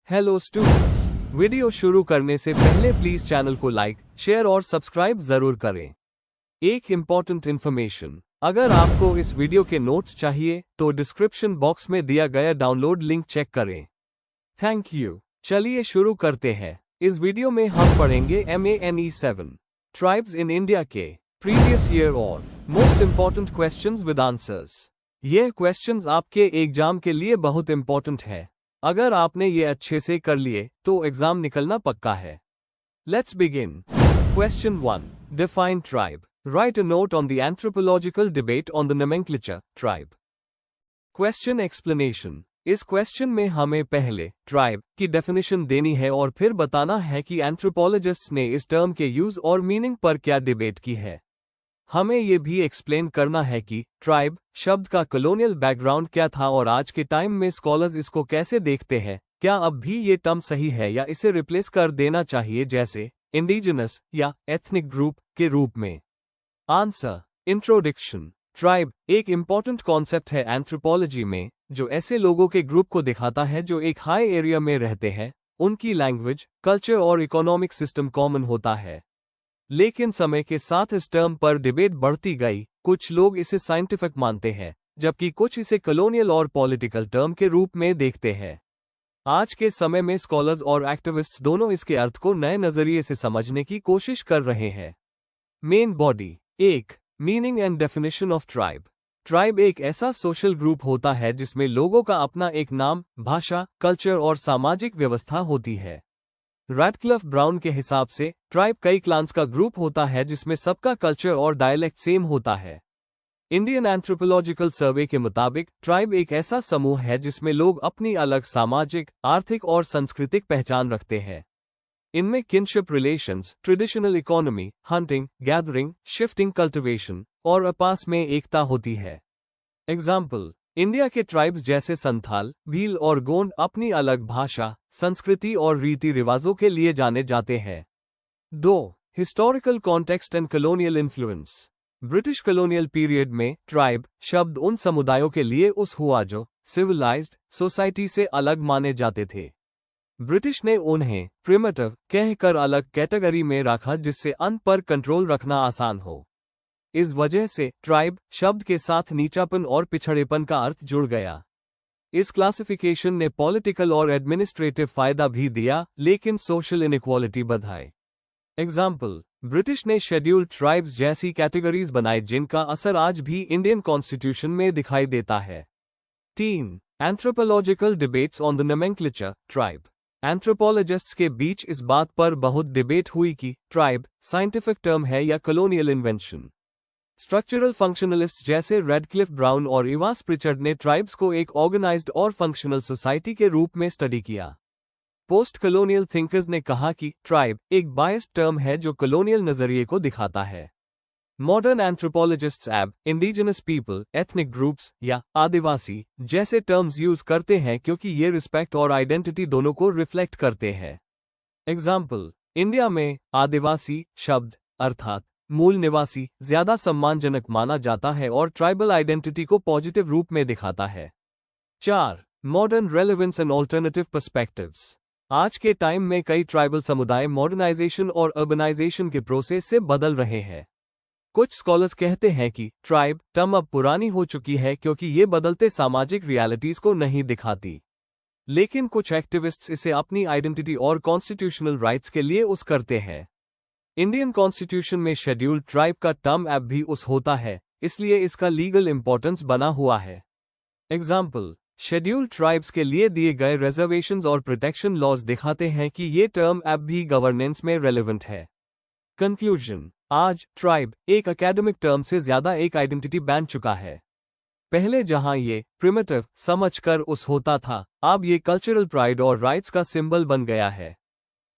Hello students, video शुरू करने से पहले प्लीज चैनल को लाइक, शेयर और सब्सक्राइब जरूर करें। एक इम्पॉर्टेंट इन्फॉर्मेशन, अगर आपको इस वीडियो के नोट्स चाहिए तो डिस्क्रिप्शन बॉक्स में दिया गया डाउनलोड लिंक चेक करें। Thank you. चलिए शुरू करते हैं। इस वीडियो में हम पढ़ेंगे MANE7 ट्राइब्स इन इंडिया के प्रीवियस ईयर और most important questions with answers. ये क्वेश्चंस आपके एग्जाम के लिए बहुत इम्पॉर्टेंट है। अगर आपने ये अच्छे से कर लिए तो एग्जाम निकलना पक्का है। Let's begin. Question 1, define tribe. Right a note on the anthropological debate on the nomenclature tribe. Question explanation. इस क्वेश्चन में हमें पहले ट्राइब की डेफिनेशन देनी है और फिर बताना है कि एंथ्रोपोलॉजिस्ट्स ने इस टर्म के यूज और मीनिंग पर क्या डिबेट की है। हमें ये भी एक्सप्लेन करना है कि ट्राइब शब्द का कॉलोनियल बैकग्राउंड क्या था और आज के टाइम में स्कॉलर्स इसको कैसे देखते हैं। क्या अब भी ये टर्म सही है या इसे रिप्लेस कर देना चाहिए, जैसे इंडिजिनस या एथनिक ग्रुप के रूप में। आंसर। इंट्रोडक्शन। ट्राइब एक इम्पॉर्टेंट कॉन्सेप्ट है एंथ्रोपोलॉजी में, जो ऐसे लोगों के ग्रुप को दिखाता है जो एक हाई एरिया में रहते हैं, उनकी लैंग्वेज, कल्चर और इकोनॉमिक सिस्टम कॉमन होता है। लेकिन समय के साथ इस टर्म पर डिबेट बढ़ती गई। कुछ लोग इसे साइंटिफिक मानते हैं, जबकि कुछ इसे कॉलोनियल और पॉलिटिकल टर्म के रूप में देखते हैं। आज के समय में स्कॉलर्स और एक्टिविस्ट्स दोनों इसके अर्थ को नए नजरिए से समझने की कोशिश कर रहे हैं। Main body. 1. Meaning and definition of tribe. Tribe एक ऐसा सोशल ग्रुप होता है जिसमें लोगों का अपना एक नाम, भाषा, कल्चर और सामाजिक व्यवस्था होती है। रैडक्लिफ ब्राउन के हिसाब से ट्राइब कई क्लान्स का ग्रुप होता है जिसमें सबका कल्चर और डायलेक्ट सेम होता है। इंडियन एंथ्रोपोलॉजिकल सर्वे के मुताबिक ट्राइब एक ऐसा समूह है जिसमें लोग अपनी अलग सामाजिक, आर्थिक और सांस्कृतिक पहचान रखते हैं। इनमें kinship relations, traditional economy, hunting, gathering, shifting cultivation और आपस में एकता होती है। एग्जाम्पल, इंडिया के ट्राइब्स जैसे संथाल, भील और गोंड अपनी अलग भाषा, संस्कृति और रीति रिवाजों के लिए जाने जाते हैं। 2. Historical context and colonial influence. British colonial period में ट्राइब शब्द उन समुदायों के लिए उस हुआ जो सिविलाइज्ड सोसाइटी से अलग माने जाते थे। ब्रिटिश ने उन्हें प्रिमिटिव कहकर अलग कैटेगरी में रखा जिससे अन पर कंट्रोल रखना आसान हो। इस वजह से ट्राइब शब्द के साथ नीचापन और पिछड़ेपन का अर्थ जुड़ गया। इस क्लासिफिकेशन ने पॉलिटिकल और एडमिनिस्ट्रेटिव फायदा भी दिया, लेकिन सोशल इनइक्वालिटी बढ़ाई। एग्जाम्पल, ब्रिटिश ने शेड्यूल्ड ट्राइब्स जैसी कैटेगरीज बनाई जिनका असर आज भी इंडियन कॉन्स्टिट्यूशन में दिखाई देता है। 3. Anthropological debates on the nomenclature tribe. Anthropologists के बीच इस बात पर बहुत डिबेट हुई कि ट्राइब साइंटिफिक टर्म है या कॉलोनियल इन्वेंशन। स्ट्रक्चरल फंक्शनलिस्ट्स जैसे रेडक्लिफ ब्राउन और इवास प्रिचर्ड ने ट्राइब्स को एक ऑर्गेनाइज्ड और फंक्शनल सोसाइटी के रूप में स्टडी किया। पोस्ट कॉलोनियल थिंकर्स ने कहा कि ट्राइब एक बायस्ड टर्म है जो कॉलोनियल नजरिए को दिखाता है। Modern anthropologists indigenous people, ethnic groups या आदिवासी जैसे टर्म्स यूज करते हैं क्योंकि ये रिस्पेक्ट और आइडेंटिटी दोनों को रिफ्लेक्ट करते हैं। एग्जाम्पल, इंडिया में आदिवासी शब्द अर्थात मूल निवासी ज्यादा सम्मानजनक माना जाता है और ट्राइबल आइडेंटिटी को पॉजिटिव रूप में दिखाता है। 4. Modern relevance and alternative perspectives. आज के टाइम में कई ट्राइबल समुदाय मॉडर्नाइजेशन और अर्बनाइजेशन के प्रोसेस से बदल रहे हैं। कुछ स्कॉलर्स कहते हैं कि ट्राइब टर्म अब पुरानी हो चुकी है क्योंकि ये बदलते सामाजिक रियलिटीज को नहीं दिखाती। लेकिन कुछ एक्टिविस्ट्स इसे अपनी आइडेंटिटी और कॉन्स्टिट्यूशनल राइट्स के लिए यूज करते हैं। इंडियन कॉन्स्टिट्यूशन में शेड्यूल्ड ट्राइब का टर्म अब भी उस होता है, इसलिए इसका लीगल इंपॉर्टेंस बना हुआ है। एग्जाम्पल, शेड्यूल्ड ट्राइब्स के लिए दिए गए रिजर्वेशंस और प्रोटेक्शन लॉज दिखाते हैं कि ये टर्म अब भी गवर्नेंस में रेलेवेंट है। कंक्लूजन, आज ट्राइब एक एकेडमिक टर्म से ज्यादा एक आइडेंटिटी बन चुका है। पहले जहां ये प्रिमिटिव समझकर उस होता था, अब ये कल्चरल प्राइड और राइट्स का सिंबल बन गया है।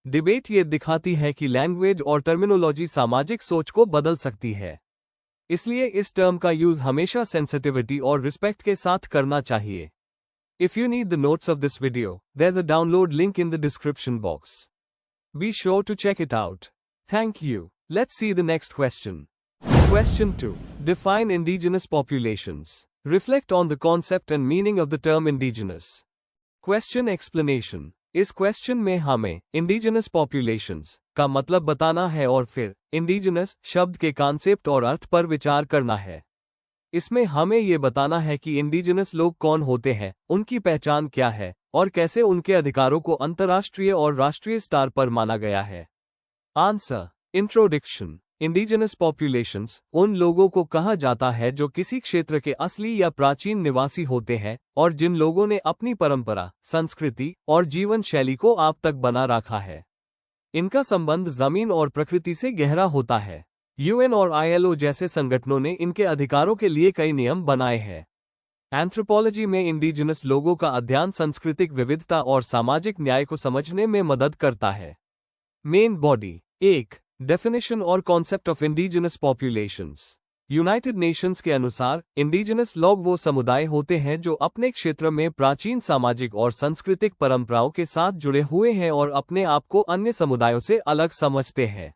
डिबेट ये दिखाती है कि लैंग्वेज और टर्मिनोलॉजी सामाजिक सोच को बदल सकती है। इसलिए इस टर्म का यूज हमेशा सेंसिटिविटी और रिस्पेक्ट के साथ करना चाहिए। If you need the notes of this video, there is a download link in the description box. Be sure to check it out. Thank you. Let's see the next question. Question 2. Define indigenous populations. Reflect on the concept and meaning of the term indigenous. Question explanation. इस question में हमें indigenous populations का मतलब बताना है और फिर indigenous शब्द के कॉन्सेप्ट और अर्थ पर विचार करना है। इसमें हमें ये बताना है कि इंडिजिनस लोग कौन होते हैं, उनकी पहचान क्या है और कैसे उनके अधिकारों को अंतर्राष्ट्रीय और राष्ट्रीय स्तर पर माना गया है। आंसर। इंट्रोडक्शन। इंडिजिनस पॉपुलेशंस उन लोगों को कहा जाता है जो किसी क्षेत्र के असली या प्राचीन निवासी होते हैं और जिन लोगों ने अपनी परंपरा, संस्कृति और जीवन शैली को अब तक बना रखा है। इनका संबंध जमीन और प्रकृति से गहरा होता है। यूएन और आईएलओ जैसे संगठनों ने इनके अधिकारों के लिए कई नियम बनाए हैं। एंथ्रोपोलॉजी में इंडिजिनस लोगों का अध्ययन सांस्कृतिक विविधता और सामाजिक न्याय को समझने में मदद करता है। Main body. 1. डेफिनेशन और concept of indigenous populations. United Nations के अनुसार इंडिजिनस लोग वो समुदाय होते हैं जो अपने क्षेत्र में प्राचीन सामाजिक और सांस्कृतिक परंपराओं के साथ जुड़े हुए हैं और अपने आप को अन्य समुदायों से अलग समझते हैं।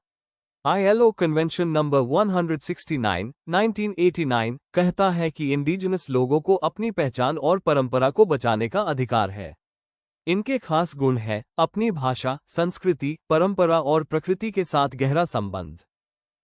आईएलओ कन्वेंशन नंबर 169, 1989 कहता है कि इंडिजिनस लोगों को अपनी पहचान और परंपरा को बचाने का अधिकार है। इनके खास गुण हैं अपनी भाषा, संस्कृति, परंपरा और प्रकृति के साथ गहरा संबंध।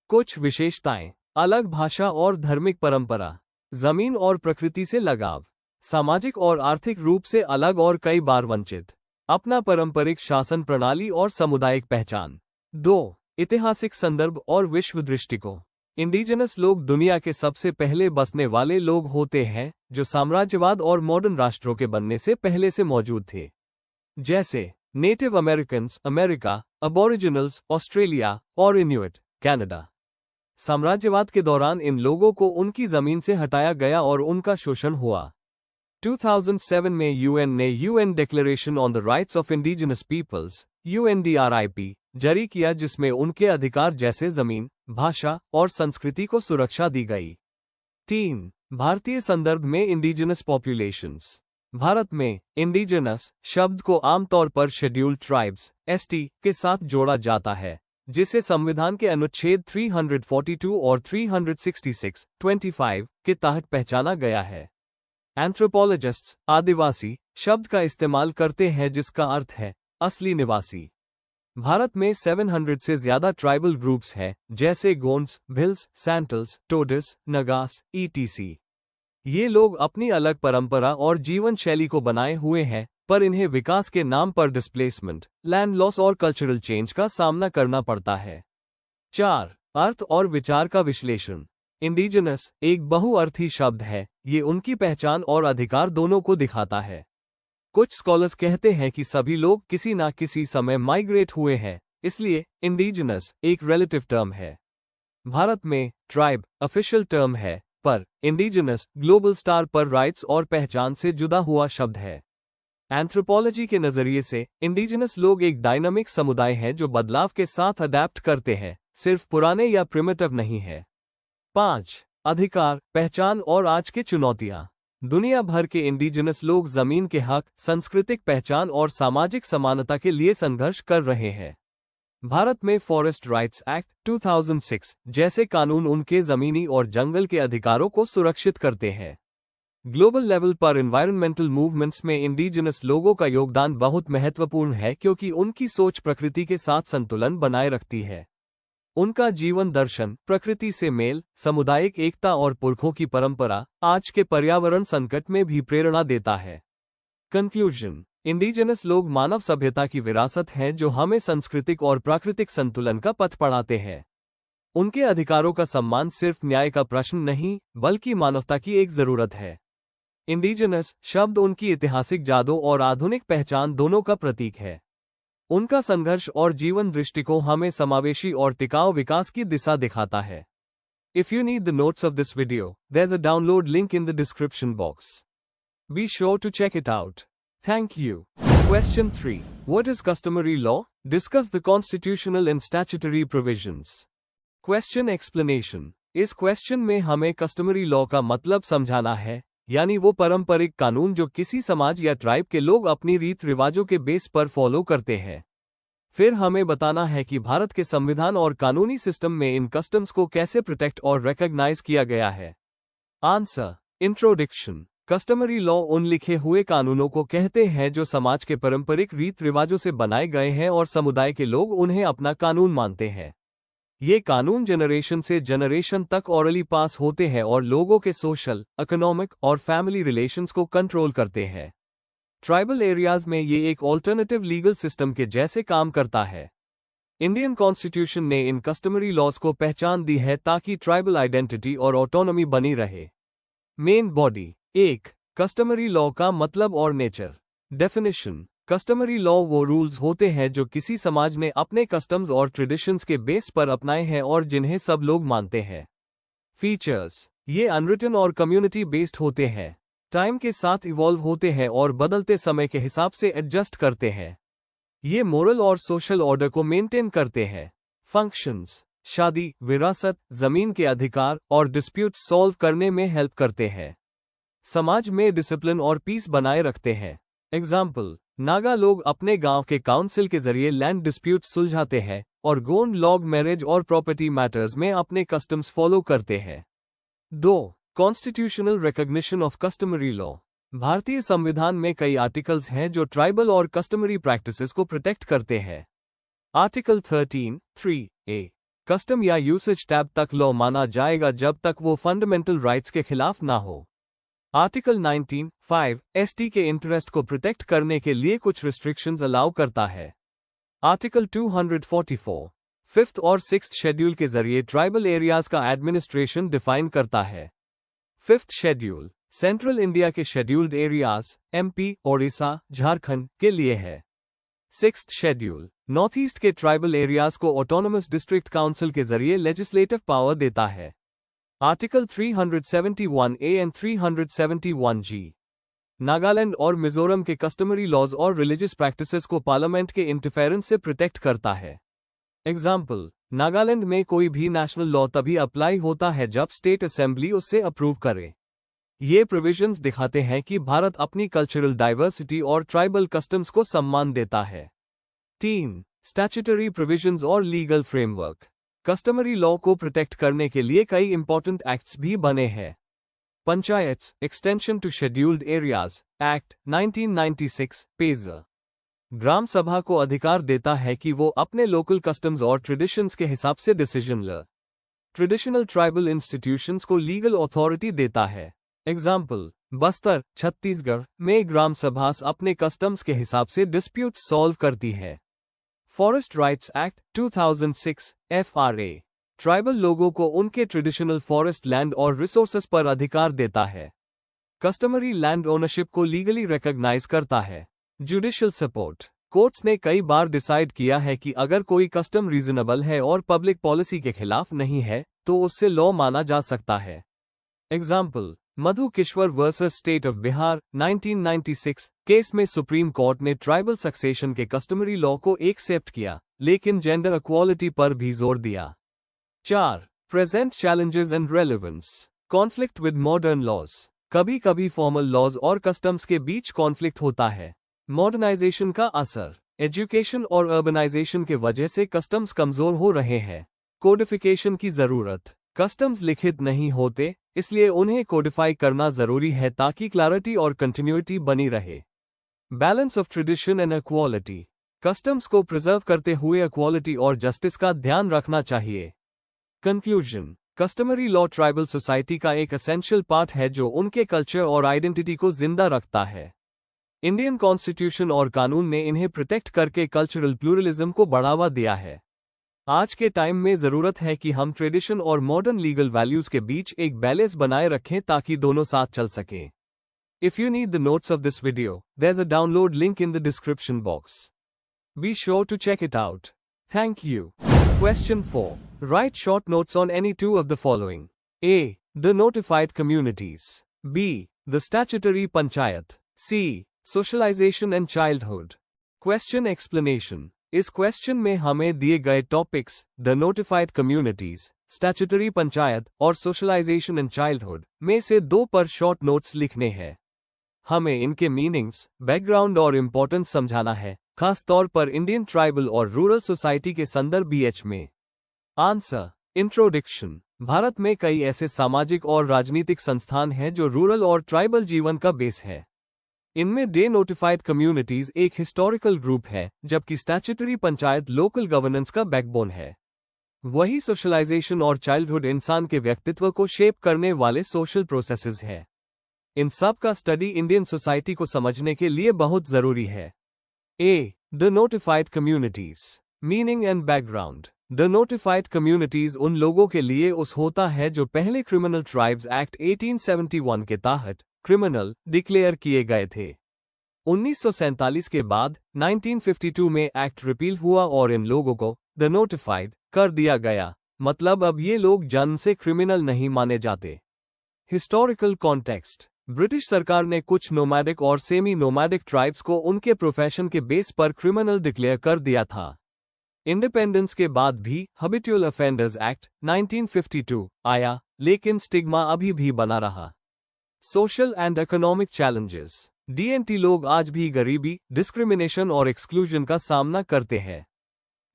कुछ विशेषताएं। अलग भाषा और धार्मिक परंपरा, जमीन और प्रकृति से लगाव, सामाजिक और आर्थिक रूप से अलग और कई बार वंचित, अपना पारंपरिक शासन प्रणाली और सामुदायिक पहचान। 2. ऐतिहासिक संदर्भ और विश्व दृष्टिकोण। इंडिजिनस लोग दुनिया के सबसे पहले बसने वाले लोग होते हैं जो साम्राज्यवाद और मॉडर्न राष्ट्रों के बनने से पहले से मौजूद थे, जैसे नेटिव अमेरिकन्स अमेरिका, अबोरिजिनल्स ऑस्ट्रेलिया और इन्यूट कनाडा। साम्राज्यवाद के दौरान इन लोगों को उनकी जमीन से हटाया गया और उनका शोषण हुआ। 2007 में यूएन ने UN declaration on the rights of indigenous peoples UNDRIP जारी किया, जिसमें उनके अधिकार जैसे जमीन, भाषा और संस्कृति को सुरक्षा दी गई। 3. भारतीय संदर्भ में इंडिजिनस पॉपुलेशंस। भारत में इंडिजिनस शब्द को आमतौर पर शेड्यूल्ड ट्राइब्स ST के साथ जोड़ा जाता है, जिसे संविधान के अनुच्छेद 342 और 366(25) के तहत पहचाना गया है। एंथ्रोपोलॉजिस्ट्स आदिवासी शब्द का इस्तेमाल करते हैं जिसका अर्थ है असली निवासी। भारत में 700 से ज्यादा ट्राइबल ग्रुप्स हैं, जैसे गोंड्स, भिल्स, सैंटल्स, टोडस, नगास etc। ये लोग अपनी अलग परंपरा और जीवन शैली को बनाए हुए हैं, पर इन्हें विकास के नाम पर डिस्प्लेसमेंट, लैंड लॉस और कल्चरल चेंज का सामना करना पड़ता है। 4. अर्थ और विचार का विश्लेषण। इंडिजिनस एक बहुअर्थी शब्द है, ये उनकी पहचान और अधिकार दोनों को दिखाता है। कुछ स्कॉलर्स कहते हैं कि सभी लोग किसी न किसी समय माइग्रेट हुए हैं, इसलिए इंडिजिनस एक रिलेटिव टर्म है। भारत में ट्राइब ऑफिशियल टर्म है, पर इंडिजिनस ग्लोबल स्टार पर राइट्स और पहचान से जुदा हुआ शब्द है। एंथ्रोपोलॉजी के नजरिए से इंडिजिनस लोग एक डायनामिक समुदाय है जो बदलाव के साथ अडेप्ट करते हैं, सिर्फ पुराने या प्रिमिटिव नहीं है। 5. अधिकार, पहचान और आज की चुनौतियां। दुनिया भर के इंडिजिनस लोग जमीन के हक, सांस्कृतिक पहचान और सामाजिक समानता के लिए संघर्ष कर रहे हैं। भारत में फॉरेस्ट राइट्स एक्ट 2006 जैसे कानून उनके जमीनी और जंगल के अधिकारों को सुरक्षित करते हैं। ग्लोबल लेवल पर एनवायरमेंटल मूवमेंट्स में इंडिजिनस लोगों का योगदान बहुत महत्वपूर्ण है, क्योंकि उनकी सोच प्रकृति के साथ संतुलन बनाए रखती है। उनका जीवन दर्शन, प्रकृति से मेल, सामुदायिक एकता और पुरखों की परंपरा आज के पर्यावरण संकट में भी प्रेरणा देता है। कंक्लूजन। इंडिजिनस लोग मानव सभ्यता की विरासत हैं जो हमें सांस्कृतिक और प्राकृतिक संतुलन का पथ पढ़ाते हैं। उनके अधिकारों का सम्मान सिर्फ न्याय का प्रश्न नहीं, बल्कि मानवता की एक जरूरत है। इंडिजिनस शब्द उनकी ऐतिहासिक जादू और आधुनिक पहचान दोनों का प्रतीक है। उनका संघर्ष और जीवन दृष्टिकोण हमें समावेशी और टिकाऊ विकास की दिशा दिखाता है। If you need the notes of this video, there's a download link in the description box. Be sure to check it out. Thank you. Question 3. What is customary law? Discuss the constitutional and statutory provisions. Question explanation. इस question में हमें customary law का मतलब समझाना है, यानी वो पारंपरिक कानून जो किसी समाज या ट्राइब के लोग अपनी रीत रिवाजों के बेस पर फॉलो करते हैं। फिर हमें बताना है कि भारत के संविधान और कानूनी सिस्टम में इन कस्टम्स को कैसे प्रोटेक्ट और रिकॉग्नाइज किया गया है। आंसर। इंट्रोडक्शन। कस्टमरी लॉ उन लिखे हुए कानूनों को कहते हैं जो समाज के पारंपरिक रीत रिवाजों से बनाए गए हैं और समुदाय के लोग उन्हें अपना कानून मानते हैं। ये कानून जनरेशन से जनरेशन तक ऑरली पास होते हैं और लोगों के सोशल, इकोनॉमिक और फैमिली रिलेशंस को कंट्रोल करते हैं। ट्राइबल एरियाज में ये एक ऑल्टरनेटिव लीगल सिस्टम के जैसे काम करता है। इंडियन कॉन्स्टिट्यूशन ने इन कस्टमरी लॉज को पहचान दी है ताकि ट्राइबल आइडेंटिटी और ऑटोनॉमी बनी रहे। Main body. 1. कस्टमरी लॉ का मतलब और नेचर। डेफिनेशन। कस्टमरी लॉ वो रूल्स होते हैं जो किसी समाज ने अपने कस्टम्स और ट्रेडिशंस के बेस पर अपनाए हैं और जिन्हें सब लोग मानते हैं। फीचर्स। ये अनरिटन और कम्युनिटी बेस्ड होते हैं, टाइम के साथ इवॉल्व होते हैं और बदलते समय के हिसाब से एडजस्ट करते हैं। ये मोरल और सोशल ऑर्डर को मेंटेन करते हैं। फंक्शंस। शादी, विरासत, जमीन के अधिकार और डिस्प्यूट सॉल्व करने में हेल्प करते हैं। समाज में डिसिप्लिन और पीस बनाए रखते हैं। एग्जाम्पल, नागा लोग अपने गांव के काउंसिल के जरिए लैंड डिस्प्यूट सुलझाते हैं और गोंड लॉग मैरिज और प्रॉपर्टी मैटर्स में अपने कस्टम्स फॉलो करते हैं। 2. Constitutional recognition of customary law. भारतीय संविधान में कई आर्टिकल्स हैं जो ट्राइबल और कस्टमरी प्रैक्टिसेस को प्रोटेक्ट करते हैं। आर्टिकल 13(3)(a) कस्टम या यूसेज टैब तक लॉ माना जाएगा जब तक वो फंडामेंटल राइट्स के खिलाफ ना हो। आर्टिकल 19(5) एसटी के इंटरेस्ट को प्रोटेक्ट करने के लिए कुछ रिस्ट्रिक्शंस अलाउ करता है। आर्टिकल 244 5th और 6th शेड्यूल के जरिए ट्राइबल एरियाज का एडमिनिस्ट्रेशन डिफाइन करता है। 5th शेड्यूल सेंट्रल इंडिया के scheduled areas MP, Odisha, Jharkhand के लिए है। 6th शेड्यूल नॉर्थ ईस्ट के ट्राइबल एरियाज को ऑटोनोमस डिस्ट्रिक्ट काउंसिल के जरिए लेजिस्लेटिव पावर देता है। Article 371A and 371G Nagaland और मिजोरम के कस्टमरी लॉज और रिलीजियस प्रैक्टिसेस को पार्लियामेंट के इंटरफेरेंस से प्रोटेक्ट करता है। एग्जाम्पल, नागालैंड में कोई भी नेशनल लॉ तभी अप्लाई होता है जब स्टेट असेंबली उसे अप्रूव करे। ये प्रोविजंस दिखाते हैं कि भारत अपनी कल्चरल डाइवर्सिटी और ट्राइबल कस्टम्स को सम्मान देता है। 3. स्टैट्यूटरी प्रोविजंस और लीगल फ्रेमवर्क। कस्टमरी लॉ को प्रोटेक्ट करने के लिए कई इंपॉर्टेंट एक्ट्स भी बने हैं। Panchayats extension to scheduled areas act 1996 PESA gram sabha को अधिकार देता है कि वो अपने लोकल कस्टम्स और ट्रेडिशंस के हिसाब से डिसीजन ले। ट्रेडिशनल ट्राइबल इंस्टीट्यूशंस को लीगल अथॉरिटी देता है। एग्जाम्पल, बस्तर, छत्तीसगढ़ में ग्राम सभा अपने कस्टम्स के हिसाब से डिस्प्यूट सॉल्व करती है। Forest rights act 2006 FRA tribal लोगों को उनके ट्रेडिशनल फॉरेस्ट लैंड और रिसोर्सेस पर अधिकार देता है। कस्टमरी लैंड ओनरशिप को लीगली रिकॉग्नाइज करता है। Judicial support. कोर्ट्स ने कई बार डिसाइड किया है कि अगर कोई कस्टम रीजनेबल है और पब्लिक पॉलिसी के खिलाफ नहीं है तो उससे लॉ माना जा सकता है। Example, Madhu Kishwar versus state of Bihar 1996 case में सुप्रीम कोर्ट ने ट्राइबल सक्सेशन के कस्टमरी लॉ को एक्सेप्ट किया, लेकिन जेंडर इक्वालिटी पर भी जोर दिया। 4. Present challenges and relevance. Conflict with modern laws. कभी कभी फॉर्मल लॉज और कस्टम्स के बीच कॉन्फ्लिक्ट होता है। मॉडर्नाइजेशन का असर। एजुकेशन और अर्बनाइजेशन के वजह से कस्टम्स कमजोर हो रहे हैं। कोडिफिकेशन की जरूरत। कस्टम्स लिखित नहीं होते, इसलिए उन्हें कोडिफाई करना जरूरी है ताकि क्लैरिटी और कंटिन्यूटी बनी रहे। Balance of tradition and equality. Customs को प्रिजर्व करते हुए इक्वालिटी और जस्टिस का ध्यान रखना चाहिए। Conclusion. Customary law tribal society का एक एसेंशियल पार्ट है जो उनके कल्चर और आइडेंटिटी को जिंदा रखता है। इंडियन कॉन्स्टिट्यूशन और कानून ने इन्हें प्रोटेक्ट करके कल्चरल प्लूरलिज्म को बढ़ावा दिया है। आज के टाइम में जरूरत है कि हम ट्रेडिशन और मॉडर्न लीगल वैल्यूज के बीच एक बैलेंस बनाए रखें ताकि दोनों साथ चल सकें। If you need the notes of this video, there is a download link in the description box. Be sure to check it out. Thank you. Question 4. Write short notes on any two of the following. A. The notified communities. B. The statutory panchayat. C. Socialization and childhood. Question explanation. इस question में हमें दिए गए topics the notified communities, statutory panchayat और socialisation and childhood में से 2 पर short notes लिखने हैं। हमें इनके मीनिंग्स, बैकग्राउंड और इम्पोर्टेंस समझाना है, खास तौर पर इंडियन ट्राइबल और रूरल सोसाइटी के संदर्भ बीएच में। आंसर। इंट्रोडक्शन। भारत में कई ऐसे सामाजिक और राजनीतिक संस्थान हैं जो रूरल और ट्राइबल जीवन का बेस है। इनमें डे नोटिफाइड कम्युनिटीज एक हिस्टोरिकल ग्रुप है, जबकि स्टैट्यूटरी पंचायत लोकल गवर्नेंस का बैकबोन है। वही सोशलाइजेशन और चाइल्डहुड इंसान के व्यक्तित्व को शेप करने वाले सोशल प्रोसेसेस है। इन सब का स्टडी इंडियन सोसाइटी को समझने के लिए बहुत जरूरी है। A. The notified communities meaning and background. The notified communities उन लोगों के लिए उस होता है जो पहले क्रिमिनल ट्राइब्स एक्ट 1871 के तहत क्रिमिनल डिक्लेयर किए गए थे। 1947 के बाद 1952 में एक्ट रिपील हुआ और इन लोगों को द नोटिफाइड कर दिया गया, मतलब अब ये लोग जन्म से क्रिमिनल नहीं माने जाते। Historical context. ब्रिटिश सरकार ने कुछ नोमैडिक और सेमी नोमैडिक ट्राइब्स को उनके प्रोफेशन के बेस पर क्रिमिनल डिक्लेयर कर दिया था। इंडिपेंडेंस के बाद भी हैबिचुअल ऑफेंडर्स एक्ट 1952 आया, लेकिन स्टिग्मा अभी भी बना रहा। Social and economic challenges. DNT लोग आज भी गरीबी, डिस्क्रिमिनेशन और एक्सक्लूजन का सामना करते हैं।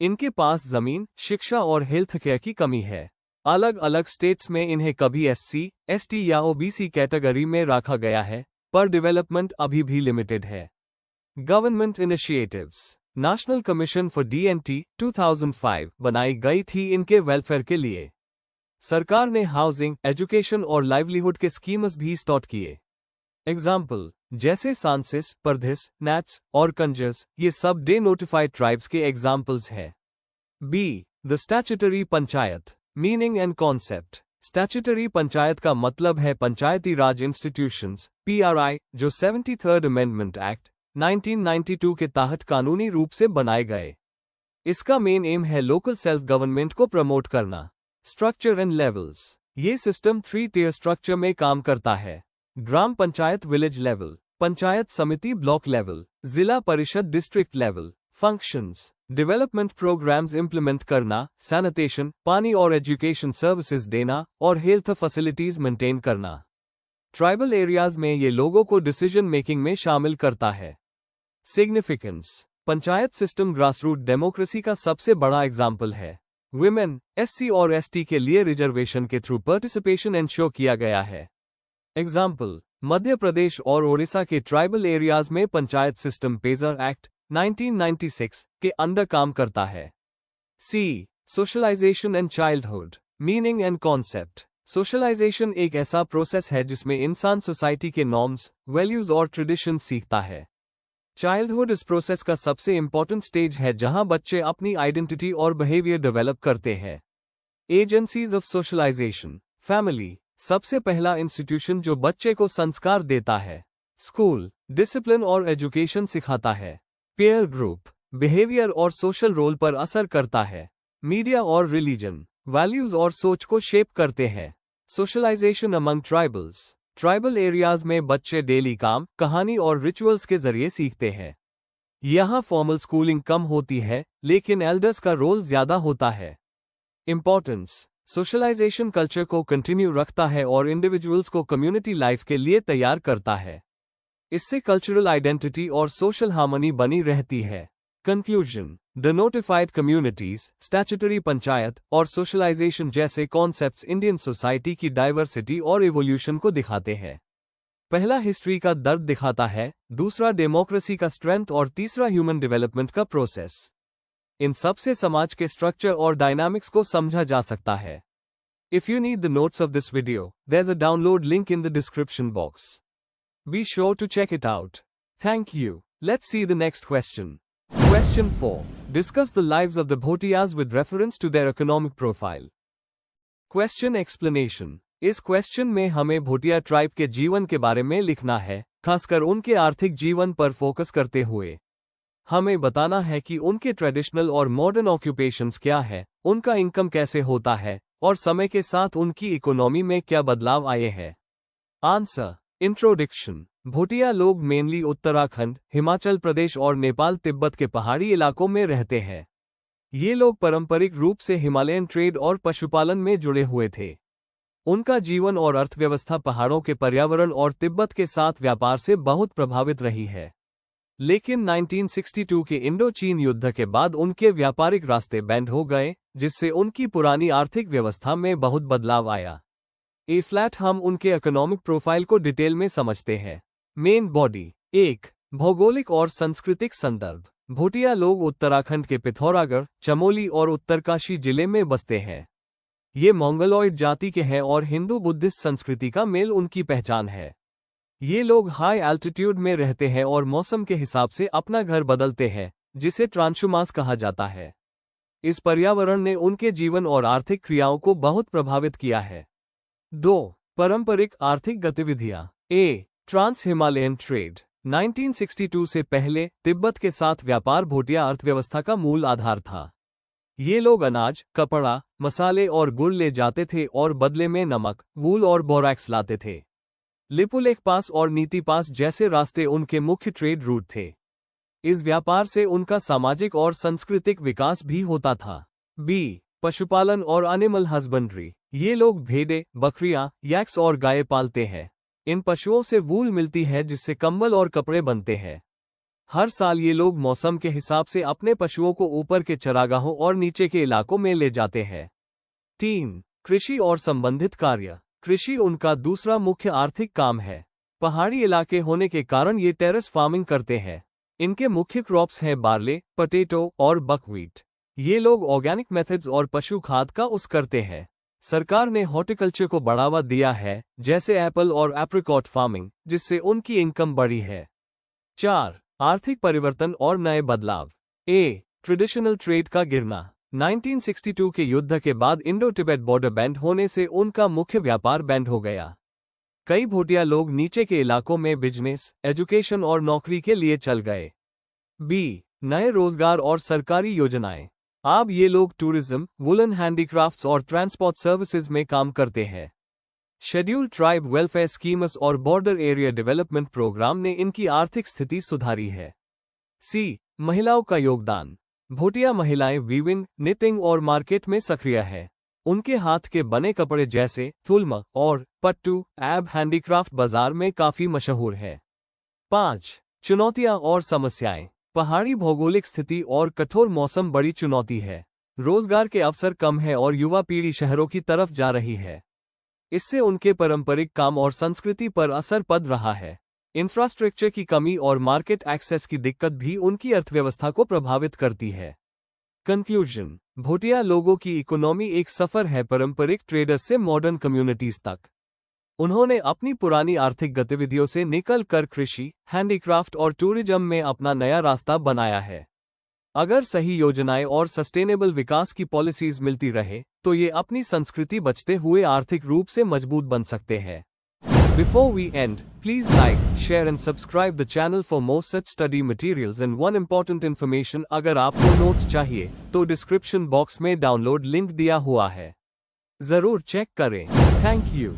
इनके पास जमीन, शिक्षा और हेल्थ केयर की कमी है। अलग अलग स्टेट्स में इन्हें कभी एससी, एसटी या ओबीसी कैटेगरी में रखा गया है, पर डेवलपमेंट अभी भी लिमिटेड है। Government initiatives. National commission for DNT 2005 बनाई गई थी इनके वेलफेयर के लिए। सरकार ने हाउसिंग, एजुकेशन और लाइवलीहुड के स्कीम्स भी स्टार्ट किए। एग्जाम्पल जैसे सांसिस, परधिस, नैट्स और कंजर्स, ये सब डे नोटिफाइड ट्राइब्स के एग्जाम्पल्स हैं। B. The statutory panchayat meaning and concept. Statutory panchayat का मतलब है पंचायती राज इंस्टीट्यूशंस (PRI) जो 73rd अमेंडमेंट एक्ट 1992 के तहत कानूनी रूप से बनाए गए। इसका मेन एम है लोकल सेल्फ गवर्नमेंट को प्रमोट करना। Structure and levels. ये सिस्टम 3 टियर स्ट्रक्चर में काम करता है। ग्राम panchayat village level, panchayat samiti block level, Zila Parishad district level. Functions. Development programs implement करना, सैनिटेशन, पानी और एजुकेशन सर्विसेज देना और हेल्थ फैसिलिटीज मेंटेन करना। ट्राइबल एरियाज में ये लोगों को डिसीजन मेकिंग में शामिल करता है। Significance. Panchayat system grassroot democracy का सबसे बड़ा एग्जाम्पल है। विमेन, एससी और एसटी के लिए रिजर्वेशन के थ्रू पार्टिसिपेशन एंश्योर किया गया है। एग्जाम्पल मध्य प्रदेश और ओडिशा के ट्राइबल एरियाज में पंचायत सिस्टम पेजर एक्ट 1996 के अंडर काम करता है। C. Socialisation and childhood meaning and concept. Socialisation एक ऐसा प्रोसेस है जिसमें इंसान सोसाइटी के नॉर्म्स, वैल्यूज और ट्रेडिशन सीखता है। चाइल्डहुड इस प्रोसेस का सबसे इंपॉर्टेंट स्टेज है जहां बच्चे अपनी आइडेंटिटी और बिहेवियर डेवलप करते हैं। Agencies of socialisation. फैमिली सबसे पहला इंस्टीट्यूशन जो बच्चे को संस्कार देता है। स्कूल डिसिप्लिन और एजुकेशन सिखाता है। पीयर ग्रुप बिहेवियर और सोशल रोल पर असर करता है। मीडिया और रिलीजन वैल्यूज और सोच को शेप करते हैं। Socialization among tribals. Tribal areas में बच्चे डेली काम, कहानी और रिचुअल्स के जरिए सीखते हैं। यहाँ फॉर्मल स्कूलिंग कम होती है, लेकिन एल्डर्स का रोल ज्यादा होता है। इंपॉर्टेंस। सोशलाइजेशन कल्चर को कंटिन्यू रखता है और इंडिविजुअल्स को कम्युनिटी लाइफ के लिए तैयार करता है। इससे कल्चरल आइडेंटिटी और सोशल हार्मनी बनी रहती है। Conclusion. The notified communities, statutory panchayat और सोशलाइजेशन जैसे कॉन्सेप्ट्स इंडियन सोसाइटी की डाइवर्सिटी और इवोल्यूशन को दिखाते हैं। पहला हिस्ट्री का दर्द दिखाता है, दूसरा डेमोक्रेसी का स्ट्रेंथ और तीसरा ह्यूमन डेवलपमेंट का प्रोसेस। इन सब से समाज के स्ट्रक्चर और डायनामिक्स को समझा जा सकता है। If you need the notes of this video, there's a download link in the description box. Be sure to check it out. Thank you. Let's see the next question. Question 4. Discuss the lives of the Bhotiyas with reference to their economic profile. Question explanation. इस question में हमें Bhotia tribe के जीवन के बारे में लिखना है, खासकर उनके आर्थिक जीवन पर फोकस करते हुए। हमें बताना है कि उनके ट्रेडिशनल और मॉडर्न ऑक्यूपेशंस क्या है, उनका इनकम कैसे होता है और समय के साथ उनकी इकोनॉमी में क्या बदलाव आए हैं। आंसर। इंट्रोडक्शन। भोटिया लोग मेनली उत्तराखंड, हिमाचल प्रदेश और नेपाल तिब्बत के पहाड़ी इलाकों में रहते हैं। ये लोग पारंपरिक रूप से हिमालयन ट्रेड और पशुपालन में जुड़े हुए थे। उनका जीवन और अर्थव्यवस्था पहाड़ों के पर्यावरण और तिब्बत के साथ व्यापार से बहुत प्रभावित रही है। लेकिन 1962 के इंडो चीन युद्ध के बाद उनके व्यापारिक रास्ते बैंड हो गए, जिससे उनकी पुरानी आर्थिक व्यवस्था में बहुत बदलाव आया। ए फ्लैट हम उनके इकोनॉमिक प्रोफाइल को डिटेल में समझते हैं। Main body. 1. भौगोलिक और सांस्कृतिक संदर्भ। भूटिया लोग उत्तराखंड के पिथौरागढ़, चमोली और उत्तरकाशी जिले में बसते हैं। ये मंगोलॉइड जाति के हैं और हिंदू बुद्धिस्ट संस्कृति का मेल उनकी पहचान है। ये लोग हाई एल्टीट्यूड में रहते हैं और मौसम के हिसाब से अपना घर बदलते हैं, जिसे ट्रांसहुमांस कहा जाता है। इस पर्यावरण ने उनके जीवन और आर्थिक क्रियाओं को बहुत प्रभावित किया है। 2. पारंपरिक आर्थिक गतिविधियां। ए. Trans Himalayan trade. 1962 से पहले तिब्बत के साथ व्यापार भूटिया अर्थव्यवस्था का मूल आधार था। ये लोग अनाज, कपड़ा, मसाले और गुड़ ले जाते थे और बदले में नमक, वूल और बोरैक्स लाते थे। लिपुलेख पास और नीति पास जैसे रास्ते उनके मुख्य ट्रेड रूट थे। इस व्यापार से उनका सामाजिक और सांस्कृतिक विकास भी होता था। बी. पशुपालन और एनिमल हस्बेंड्री। ये लोग भेड़ें, बकरियां, यैक्स और गाय पालते हैं। इन पशुओं से वूल मिलती है जिससे कंबल और कपड़े बनते हैं। हर साल ये लोग मौसम के हिसाब से अपने पशुओं को ऊपर के चरागाहों और नीचे के इलाकों में ले जाते हैं। 3. कृषि और संबंधित कार्य। कृषि उनका दूसरा मुख्य आर्थिक काम है। पहाड़ी इलाके होने के कारण ये टेरेस फार्मिंग करते हैं। इनके मुख्य क्रॉप्स हैं बार्ले, पोटैटो और बकव्हीट। ये लोग ऑर्गेनिक मेथड्स और पशु खाद का यूज करते हैं। सरकार ने हॉर्टिकल्चर को बढ़ावा दिया है, जैसे एप्पल और एप्रिकॉट फार्मिंग, जिससे उनकी इनकम बढ़ी है। 4. आर्थिक परिवर्तन और नए बदलाव। ए. ट्रेडिशनल ट्रेड का गिरना। 1962 के युद्ध के बाद इंडो तिब्बत बॉर्डर बैंड होने से उनका मुख्य व्यापार बैंड हो गया। कई भूटिया लोग नीचे के इलाकों में बिजनेस, एजुकेशन और नौकरी के लिए चल गए। बी. नए रोजगार और सरकारी योजनाएं। अब ये लोग टूरिज्म, वुलन हैंडीक्राफ्ट्स और ट्रांसपोर्ट सर्विसेज में काम करते हैं। शेड्यूल्ड ट्राइब वेलफेयर स्कीम्स और बॉर्डर एरिया डेवलपमेंट प्रोग्राम ने इनकी आर्थिक स्थिति सुधारी है। सी. महिलाओं का योगदान। भूटिया महिलाएं वीविंग, निटिंग और मार्केट में सक्रिय है। उनके हाथ के बने कपड़े जैसे थुल्म और पट्टू एब हैंडीक्राफ्ट बाजार में काफी मशहूर है। 5. चुनौतियां और समस्याएं। पहाड़ी भौगोलिक स्थिति और कठोर मौसम बड़ी चुनौती है। रोजगार के अवसर कम है और युवा पीढ़ी शहरों की तरफ जा रही है। इससे उनके पारंपरिक काम और संस्कृति पर असर पड़ रहा है। इंफ्रास्ट्रक्चर की कमी और मार्केट एक्सेस की दिक्कत भी उनकी अर्थव्यवस्था को प्रभावित करती है। कंक्लूजन। भूटिया लोगों की इकोनॉमी एक सफर है पारंपरिक ट्रेडर्स से मॉडर्न कम्युनिटीज तक। उन्होंने अपनी पुरानी आर्थिक गतिविधियों से निकल कर कृषि, हैंडीक्राफ्ट और टूरिज्म में अपना नया रास्ता बनाया है। अगर सही योजनाएं और सस्टेनेबल विकास की पॉलिसीज मिलती रहे, तो ये अपनी संस्कृति बचते हुए आर्थिक रूप से मजबूत बन सकते हैं। Before we end, please like, share and subscribe the channel for more such study materials and one important information अगर आपको नोट्स चाहिए, तो डिस्क्रिप्शन बॉक्स में डाउनलोड लिंक दिया हुआ है। जरूर चेक करें। Thank you.